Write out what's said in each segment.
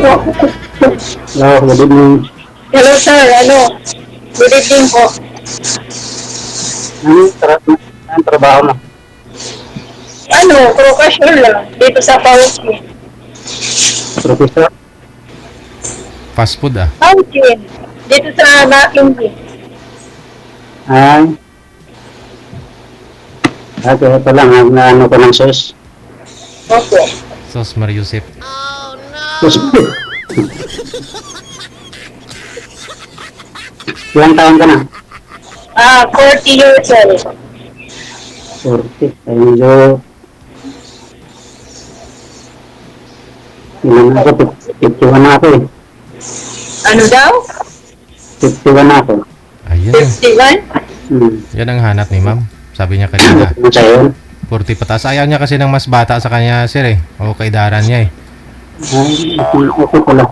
Hello, good evening. Hello sir, good evening po. Anong trabaho mo? Crocasure lang, dito sa Pausin. Professor? Fast food ah. Pausin, dito sa Makindi. Ay, ito lang, ano ko ng sauce. Opo. Sos Mariusip. Sauce. Ilang taon ka na? 40 years old. 40. Ay, medyo, ilan ako, 51 na ako eh. Ano daw? 51 na ako. Ayun. 51? Yan ang hanap ni ma'am. Sabi niya kanina. Ano sa'yo? 40 pataas. Ayaw niya kasi ng mas bata sa kanya, sir eh. O kaidaran niya eh. Ay, okay pala.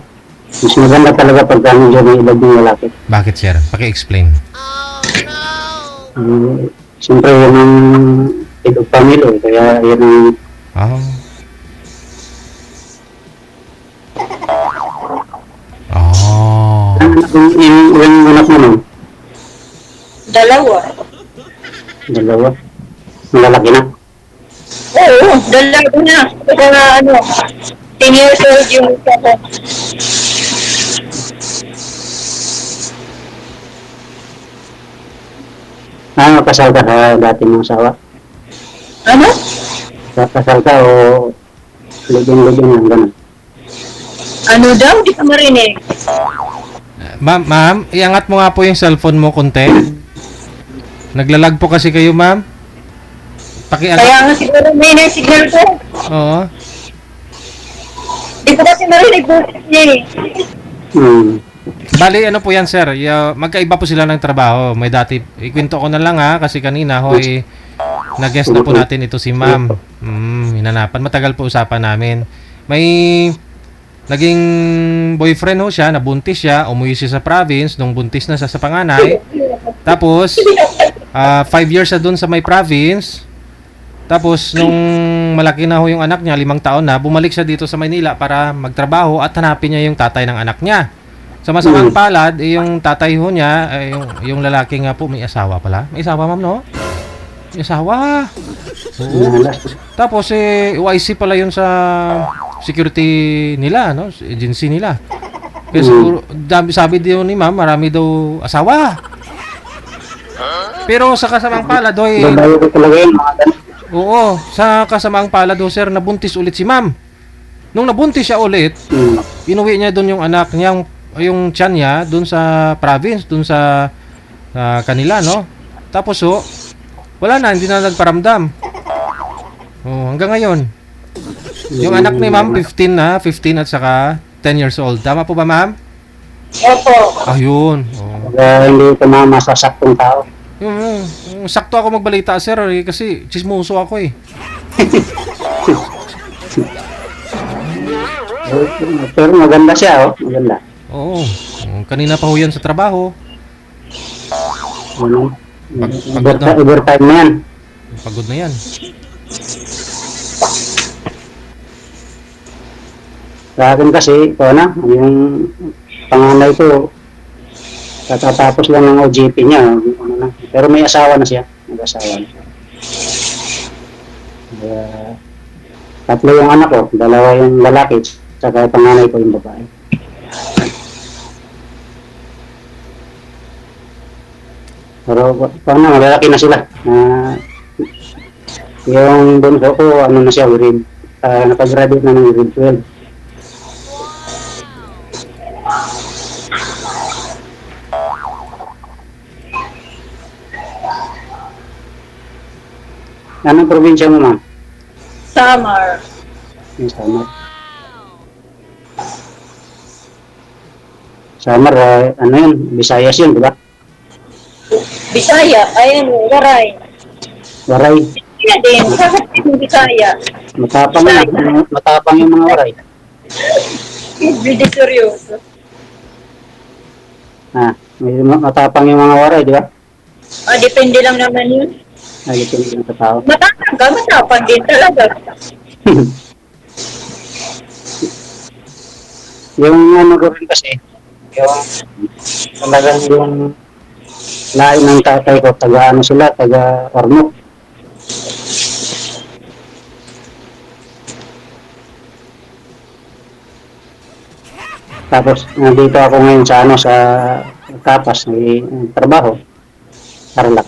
Mas maganda talaga pag medyo may edad ng lalaki. Bakit, sir? Paki-explain. Siyempre, yun ang head of family, kaya yun ang Oh. Oh. yung anak mo nun, Dalawa. dalawa, malalaki na. Oo, dalawa na. Kaya 10 years old yung isa ko. Kasal ka sa dati mong asawa? Ano? Kasal ka o ligyan lang, gano'n? Ano daw? Di ka marinig. Ma'am, iangat mo nga po yung cellphone mo konti. Naglalag po kasi kayo, ma'am. Pakiangat. Kaya nga siguro may signal ko. Oo. Di ko kasi marinig po niya eh. Bali, ano po yan, sir? Magkaiba po sila ng trabaho. May dati, ikwento ko na lang ha, kasi kanina, nag-guest na po natin ito si ma'am. Hinanapan. Matagal po usapan namin. May naging boyfriend siya, nabuntis siya, umuwi siya sa province, nung buntis na siya sa panganay. Tapos, 5 years na dun sa may province. Tapos, nung malaki na yung anak niya, 5 taon na, bumalik siya dito sa Maynila para magtrabaho at hanapin niya yung tatay ng anak niya. Sa masamang palad, yung tatay niya, yung lalaki nga po, may asawa pala. May asawa, ma'am, no? May asawa. Oo. Tapos, YC pala yun sa security nila, no? Agency nila. Kaya siguro, sabi din ni ma'am, marami daw asawa. Pero sa kasamang palad, Babayo ko talaga yun, mga ganun. oo, sa kasamang palad, sir, nabuntis ulit si ma'am. Nung nabuntis siya ulit, inuwi niya doon yung anak niya, yung tiyan niya, doon sa province, doon sa kanila, no? Tapos, wala na, hindi na nagparamdam. Hanggang ngayon. Yung anak ni ma'am, 15 at saka 10 years old. Tama po ba, ma'am? Opo. Ayun. Kaya hindi tumama sa saktong tao. Sakto ako magbalita, sir, kasi chismoso ako eh. Pero maganda siya, maganda. Oo. Kanina pa ho yan sa trabaho. Pagod na. Overtime na yan. Pagod na yan. Sa akin kasi, yung panganay ko, katatapos lang ng OJT niya. Pero may asawa na siya. Mag-asawa na. Tatlo yung anak ko, 2 yung lalaki, saka yung panganay ko yung babae. Pero malalaki na sila. Yung bunso ko, na siya, nakagraduate na ng grade 12. Anong probinsya mo, ma'am? Samar. Yung Samar. Samar, yun? Visayas yun, di ba? Bisaya. Ayun, Waray. Waray. Kaya din, bakit yung Bisaya? Matapang yung mga waray. Hindi seryoso. Matapang yung mga waray, di ba? Depende lang naman yun. Depende lang sa tao. Matapang din talaga. Yung ano ko rin kasi, yung talagang yung lain ng tatay ko, taga ano sila, taga Ormoc. Tapos nandito ako ngayon sa ano sa Kapas, may trabaho, Tarlac.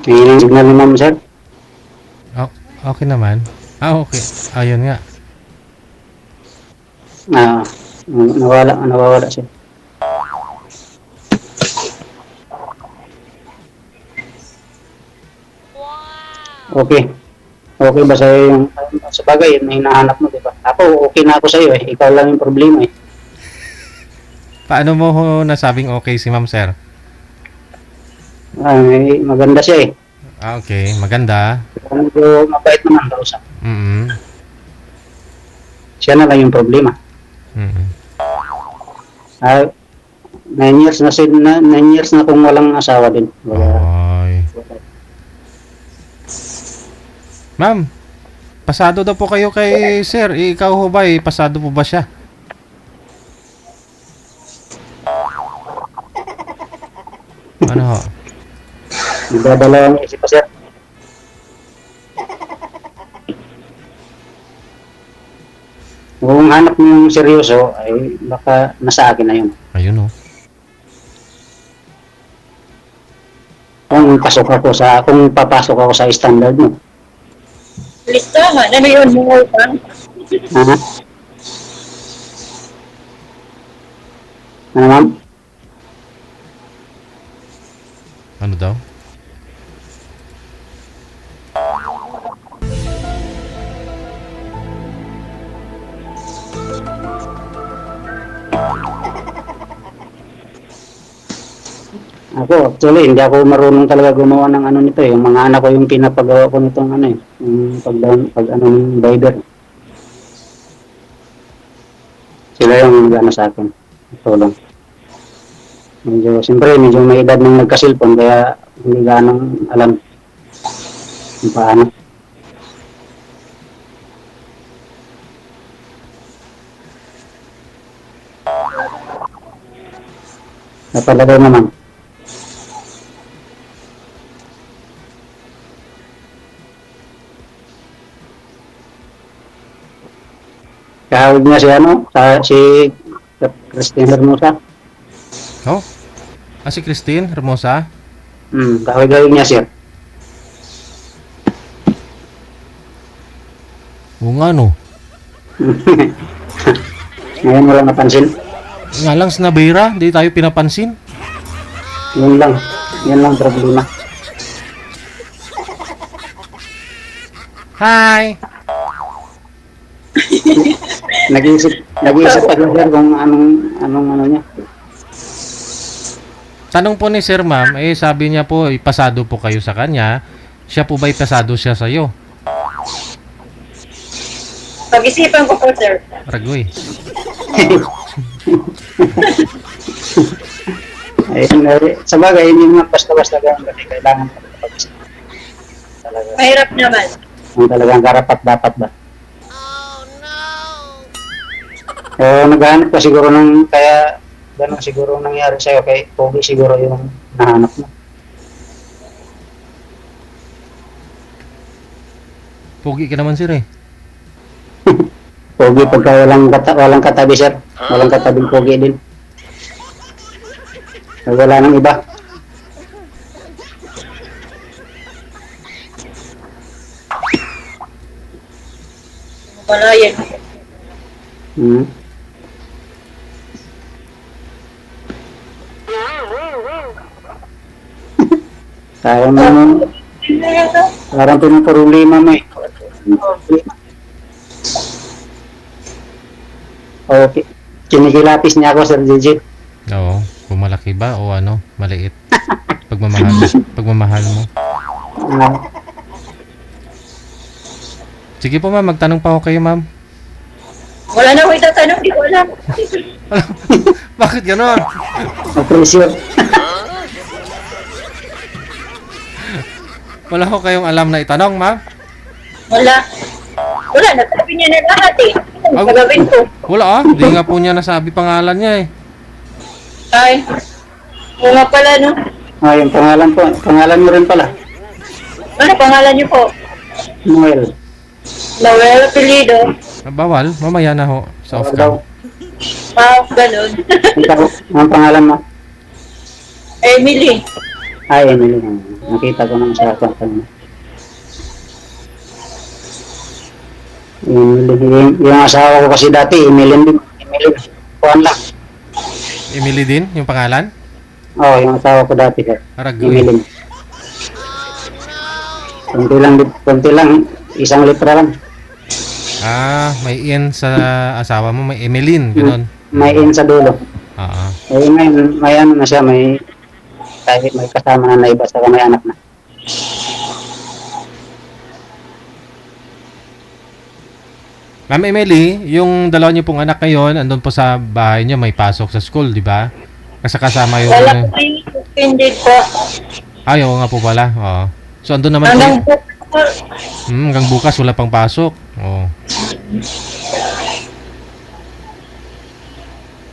Ngayon ang signal ni ma'am, sir. Oh, okay naman. Okay. Ayun nga. Ah, nawawala siya. Okay. Okay ba sa'yo yung, sa bagay, yun ang hinahanap mo, di ba? Ako, okay na ako sa'yo eh. Ikaw lang yung problema eh. Paano mo ho nasabing okay si ma'am, sir? Ay, maganda siya eh. Ah, okay. Maganda. Medyo mabait naman daw siya. Mm-mm. Siya na lang yung problema. Mm-mm. Ah, 9 years na 9 years na kung walang asawa din. Ay. Ma'am, pasado daw po kayo kay sir. Ikaw ho ba pasado po ba siya? Ano ho? Nagdadala ang isip pa, sir. Kung hanap mo yung seryoso, ay baka nasa akin na yun. Ayun ho. Kung papasok ako sa standard mo. Listahan, ano yun, mga utang? Ha? Ano, ma'am? Ano daw? Ako, actually, hindi ako marunong talaga gumawa ng ano nito eh. Yung mga anak ko yung pinapagawa ko nitong ano eh. Yung pag ano ng rider. Sila yung gano sa akin. Ito lang. Siyempre, medyo may edad nang nagka-cellphone kaya hindi ganong alam kung paano. Napalagay naman. Kahawig niya si ano, si Christine Hermosa. Oh? Ah, si Christine Hermosa? Kahawig niya siya. Oo nga no. Ngayon mo lang napansin. Nga lang sa Nabera, hindi tayo pinapansin. Yun lang. Yan lang problema. Hi! Nag-iisip pa rin sir kung anong ano niya. Tanong po ni Sir Ma'am, sabi niya po, ipasado po kayo sa kanya. Siya po ba ipasado siya sa'yo? Pag-isipan ko po, sir. Ragoy. Ayun, sa bagay, hindi naman basta-basta ganun kasi kailangan pag-isip. Talaga. Mahirap naman. Ang talagang karapat dapat ba? Naghahanap ka siguro ng, kaya ganun siguro nangyari sa'yo, kay Pogi siguro yung nahanap mo. Pugi ka naman sir eh. Pogi pagka walang katabi sir, walang katabing Pogi din. Wala nang iba. Wala yan. Parang pinapurulima mo eh. Okay. Kinikilapis niya ako, Sir Jijit. Oo. Kung malaki ba o ano, maliit. Pagmamahal mo. Sige po ma'am, magtanong pa ako kayo ma'am. Wala na ako itatanong, di ko alam. Bakit gano'n? Appreciate. Wala ko kayong alam na itanong, ma'am? Wala. Wala, nasabi niya na lahat eh. Ah, Ano gagawin ko? Wala ah, di nga po niya nasabi pangalan niya eh. Ay, oo nga pala, no? Yung pangalan po. Pangalan mo rin pala. Ano pangalan niyo po? Noel. Noel Apelido. Bawal, mamaya na ho. Sa off Daw. cam. Ganun. Ikaw, ang pangalan mo? Emily. Emily. Nakita ko naman sa pangalan mo. Yung asawa ko kasi dati, Emily din. Emily. Kuhan lang. Emily din, yung pangalan? Yung asawa ko dati, sir. Aragoy. Emily. Kunti lang, isang litra lang. Ah, may Ian sa asawa mo, may Emeline, gano'n. May in sa dulo. Oo. Ngayon, may ano na siya, kahit may kasama na iba, saka may anak na. Ma'am Emily, yung dalawa niyo pong anak ngayon, andun po sa bahay niyo, may pasok sa school, di ba? Kasi kasama yung... Wala po yung suspended po. Ay, oo nga po pala. Oo. So, andun naman Hanggang po. po. Hanggang bukas, wala pang pasok. Oo.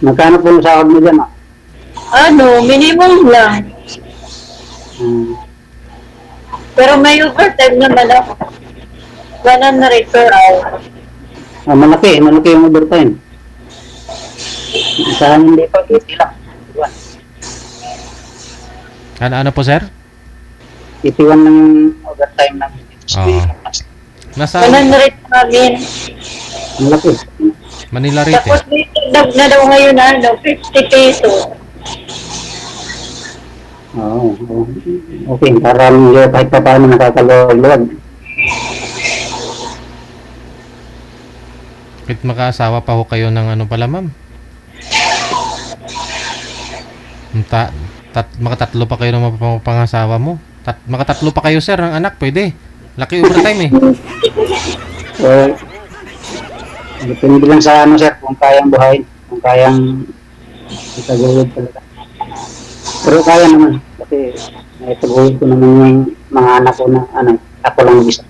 Magkano po yung sahod mo dyan, ah? Minimum lang. Pero may overtime naman ako. 100 per hour. Malaki yung overtime. Sa amin hindi pa, 80 lang. Ano po, sir? 81 lang yung overtime namin. Oo. Nasa 100 namin. Malaki. Manila rate Tapos eh. may na daw ngayon 50 pesos. Oo. Okay, para medyo kahit pa paano nakakaluwag. Kahit makaasawa pa ho kayo ng ano pala, ma'am? Makatatlo pa kayo ng pangasawa mo. Makatatlo pa kayo, sir, ng anak, pwede. Laki overtime eh. Depende lang sa ano, sir, kung kayang buhayin, kung kayang itaguyod talaga. Pero kaya naman, kasi itaguyod ko naman yung mga anak ko na, ako lang isa.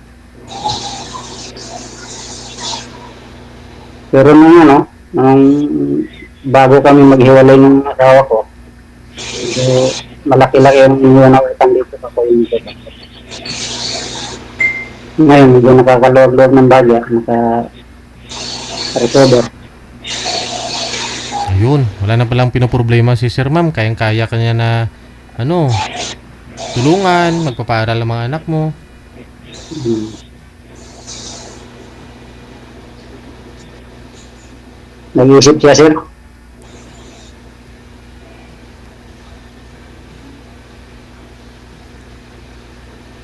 Pero nung bago kami maghiwalay ng asawa ko, so, malaki-laki yung iniwan na utang dito ako yung dito. Ngayon, medyo nakakaluwag-luwag ng bagya, naka-recover. Ayun, wala na palang pinoproblema si sir, ma'am. Kayang-kaya ka niya na, tulungan, magpapaaral ang mga anak mo. Nag-iisip siya, sir.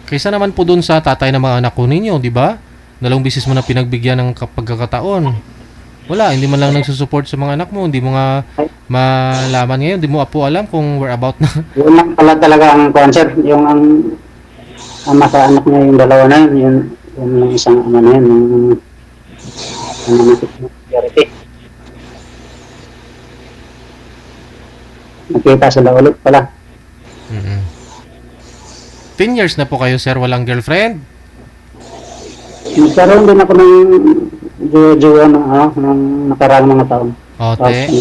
Kaysa naman po dun sa tatay ng mga anak ko ninyo, di ba? Dalawang bisis mo na pinagbigyan ng pagkakataon. Wala, hindi man lang nagsusupport sa mga anak mo. Hindi mo nga malaman ngayon. Hindi mo po alam kung where about na. Yun lang pala talaga ang concert, yung ang ama sa anak niya, yung dalawa na yun, yung isang ama na yun, yung security. Nakita sila ulit pala. 10 years na po kayo, sir, walang girlfriend? Nagkaroon din ako ng jowa ng nakaraang mga taon. Ote.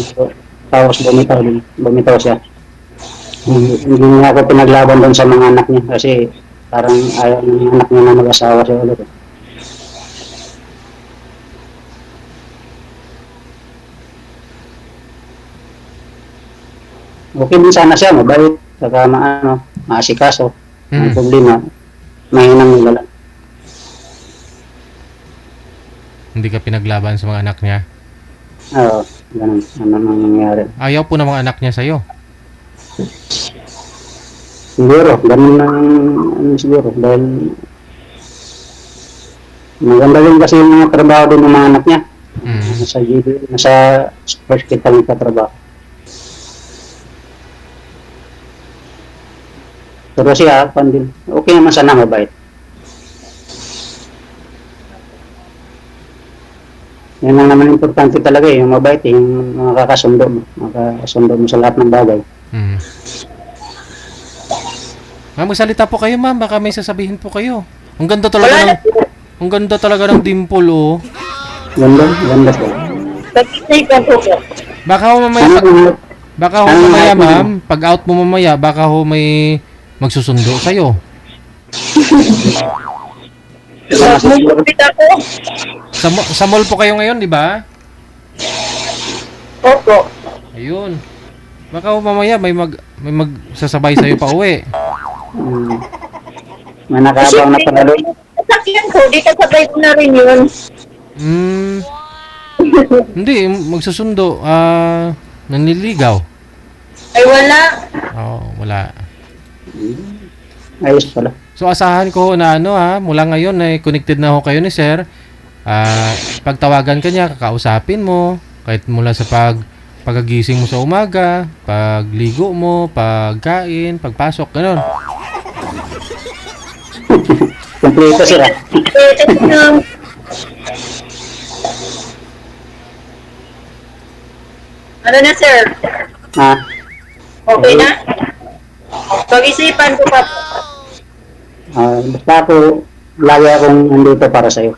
Tapos bumitaw siya. Hindi niya ako pinaglaban doon sa mga anak niya kasi parang ayaw ng anak niya na mag-asawa siya ulit. Okay din sana siya, mabait, saka maasikaso. Ang problema, mahinang nila. Hindi ka pinaglaban sa mga anak niya? Oo, ganun. Ano nang nangyari? Ayaw po ng mga anak niya sa'yo? Siguro, ganun lang siguro. Dahil maganda din kasi yung mga trabaho din ng mga anak niya. Nasa hospital nagtatrabaho. Pero siya, okay naman sana, mabait. Yan lang naman importante talaga yung mabait, yung makakasundo mo sa lahat ng bagay. Ma'am, magsalita po kayo, ma'am. Baka may sasabihin po kayo. Ang ganda Wala talaga na ng... po. Ang ganda talaga ng dimple, oh. Ganda po. Pag-isipan ko po. Baka ho mamaya... Baka ho Ano mamaya, nga po? ma'am. Pag out mo mamaya, baka ho may magsusundo sa'yo. Magpupit ako. Sa mall po kayo ngayon, di ba? Opo. Ayun. Baka ho mamaya may magsasabay sa'yo pa uwi. May nakabang na pala doon. Sasakyan ko, di kasabay ko na rin yun. Hindi, magsusundo. Nanliligaw. Ay wala. Oo, wala. Ayos pala. So asahan ko na mula ngayon ay connected na ho kayo ni Sir. Pagtawagan ka niya, kakausapin mo kahit mula sa pagkagising mo sa umaga, pagligo mo, pagkain, pagpasok, gano'n. Kompleto sila. Ano na sir? Ha? Okay na? Pag-isipan ko pa. Basta ako, lagi akong nandito para sa'yo.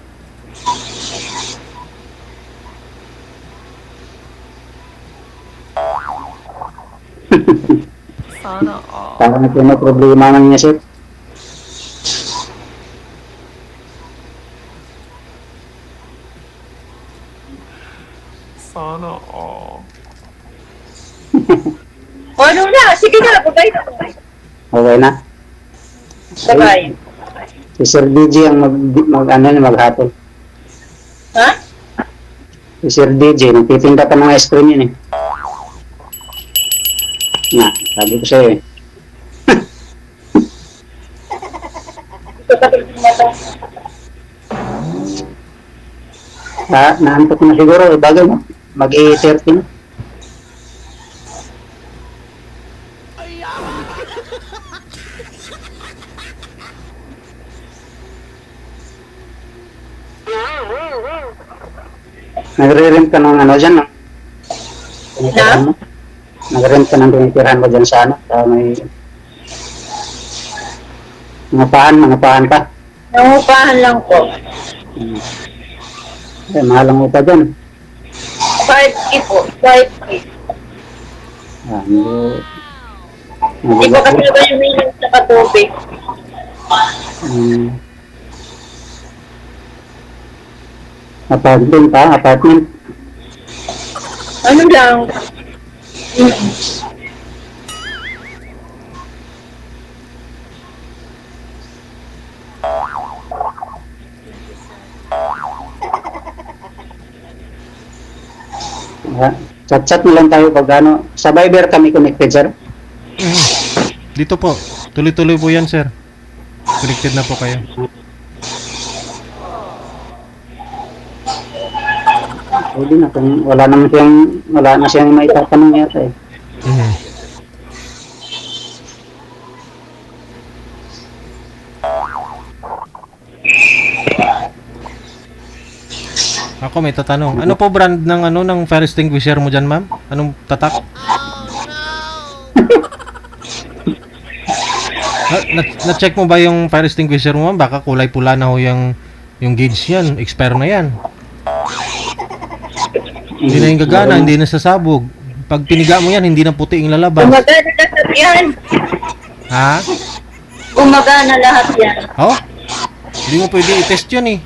Sana all. Parang ito na problema ng niya, sir. Sana all. O ano na? Sige na, babay na. Okay na? Babay. Si Sir DJ ang maghatol. Ha? Si Sir DJ, nagtitinda pa ng ice cream yun eh. Na, sabi ko sa'yo eh. Naantok na siguro eh, bagay mo. Mag-8:30 na. Nagre-rent ka ng ano dyan, no? Tinitirahan mo? Nag-rent ka ng tinitirahan mo dyan sa ano? Sa may... Mga pahan ka. Nangupahan lang po. Mahal ang upa dyan. 5K po. 5K. Hindi ko kasi ba yung minum sa katubig? Apartment pa, apartment. Ano lang? Chat-chat na lang tayo pag ano. Sa Viber kami connected, sir. Dito po. Tuloy-tuloy po yan, Sir. Connected na po kayo. Pwede na kung wala na siyang maitatanong yata eh. Ako may tatanong. Ano po brand ng fire extinguisher mo dyan, ma'am? Anong tatak? Na-check mo ba yung fire extinguisher mo, ma'am? Baka kulay pula na ho yung gauge yan. Expire na yan. Hindi na yung gagana, hindi na sasabog. Pag piniga mo yan, hindi na puti yung lalabas. Gumagana lahat yan. Ha? Gumagana lahat yan. Oh? Hindi mo pwede i-test yan eh.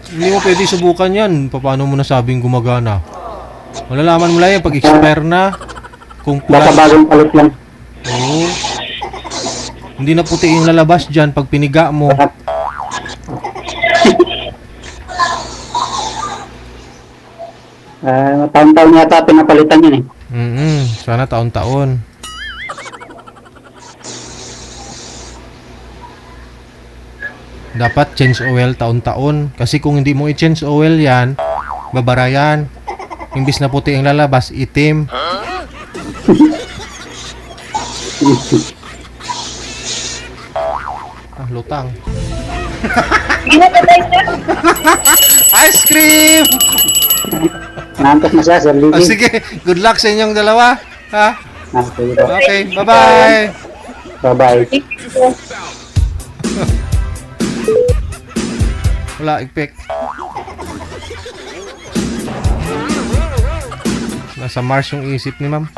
Hindi mo pwede subukan yan. Paano mo nasabing gumagana? Malalaman mo lang yan pag expire na. Kung Baka pula. bagong palit lang. Oo. Hindi na puti yung lalabas dyan pag piniga mo. Taon-taon yata pinapalitan yun eh. Sana taon-taon. Dapat change oil taon-taon. Kasi kung hindi mo i-change oil yan, babara yan. Imbis na puti ang lalabas, itim. Lutang. Ginatay na. Ice cream! Nantok na siya, Sir Oh, DJ. sige, good luck sa inyong dalawa. Ha? Sige po. Okay, bye-bye! Bye-bye. Thank you. Wala, effect. Nasa Mars yung isip ni ma'am.